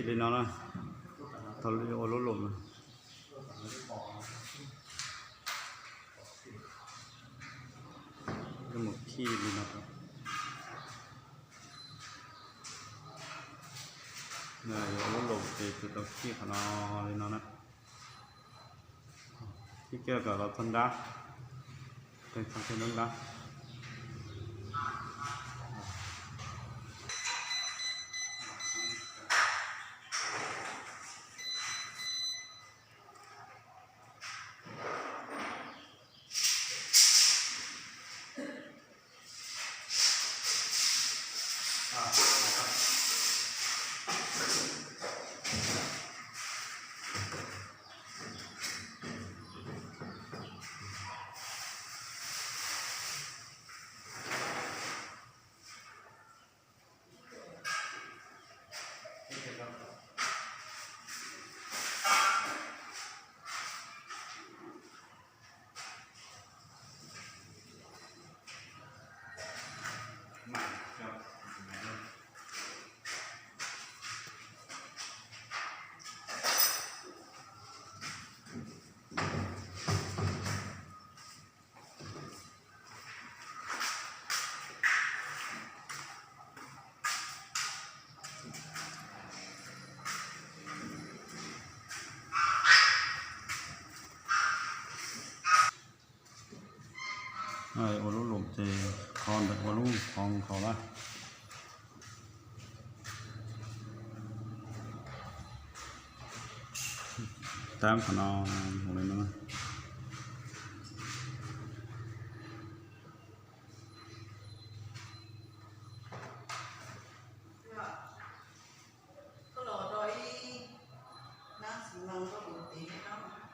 คิดเลยเนาะทอริโอรถลมก็หมดขี้เลยนะครับเนี่ยรถลมเป็นตัวขี้ขนาดเลยเนาะที่เกี่ยวกับเราทนได้เป็นทางที่นั้นได้โอรุลมเจคอนแบบโอรุของเขาละตามขนมของเลยนะก็รอโดยนั่งสิมังก็บุตรีเนาะ